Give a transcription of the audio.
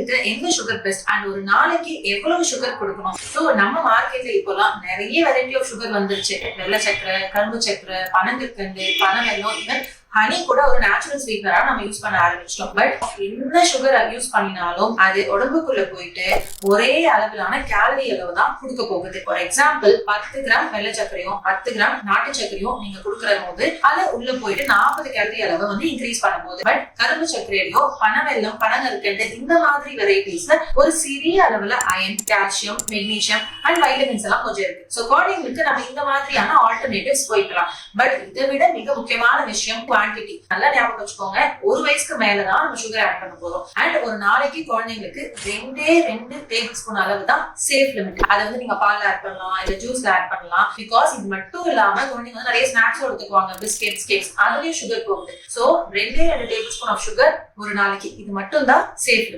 குழந்தைங்களுக்கு எந்த sugar best and ஒரு நாளைக்கு எவ்வளவு சுகர் கொடுக்கணும்? சோ நம்ம மார்க்கெட்ல இப்போலாம் நிறைய வெரைட்டி ஆஃப் சுகர் வந்துருச்சு. வெள்ளை சக்கரை, கரும்பு சக்கரை, பனங்கற்கண்டு, பனவெல்லம், ஈவன் ஹனி கூட ஒரு நேச்சுரல் ஸ்வீட்னரா நம்ம யூஸ் பண்ண ஆரம்பிச்சிட்டோம். பட் என்ன சுகர் யூஸ் பண்ணினாலும் அது உடம்புக்குள்ள போயிட்டு ஒரே அளவிலான கேலரி அளவு தான் கொடுக்க போகுது. ஃபார் எக்ஸாம்பிள் 10 கிராம் வெள்ளை சர்க்கரையும் 10 கிராம் நாட்டு சர்க்கரையும் நீங்க கொடுக்கற போது அது உள்ள போயிட்டு 40 கேலரி அளவை வந்து இன்க்ரீஸ் பண்ண போகுது. பட் கரும்பு சர்க்கரையிலயோ பனவெல்லம், பனங்கற்கண்டு இந்த மாதிரி வெரைட்டிஸ்ல ஒரு சிறிய அளவுல iron, calcium, magnesium and vitamins எல்லாம் கொஞ்சம் இருக்கு. சோ குழந்தைங்களுக்கு நம்ம இந்த மாதிரியான ஆல்டர்னேட்டிவ்ஸ் போய்க்கலாம். பட் இதை விட மிக முக்கியமான விஷயம் குவான்டிட்டி. நல்லா ஞாபகம் வச்சுக்கோங்க, ஒரு வயசுக்கு மேலதான் நம்ம சுகர் ஆட் பண்ண போறோம். அண்ட் ஒரு நாளைக்கு குழந்தைங்களுக்கு 2 டேபிள் ஸ்பூன் அளவு தான் சேஃப் லிமிட். அதை வந்து நீங்க பால்ல ஆட் பண்ணலாம், இல்ல ஜூஸ்ல ஆட் பண்ணலாம். பிகாஸ் இது மட்டும் இல்லாம குழந்தைங்க வந்து நிறைய ஸ்நாக்ஸ் எடுத்துக்குவாங்க, பிஸ்கெட்ஸ், கேக்ஸ், அதுலயும் சுகர் போகுது. So 2 tablespoon of sugar ஒரு நாளைக்கு, இது மட்டும் தான் சேஃப் லிமிட்.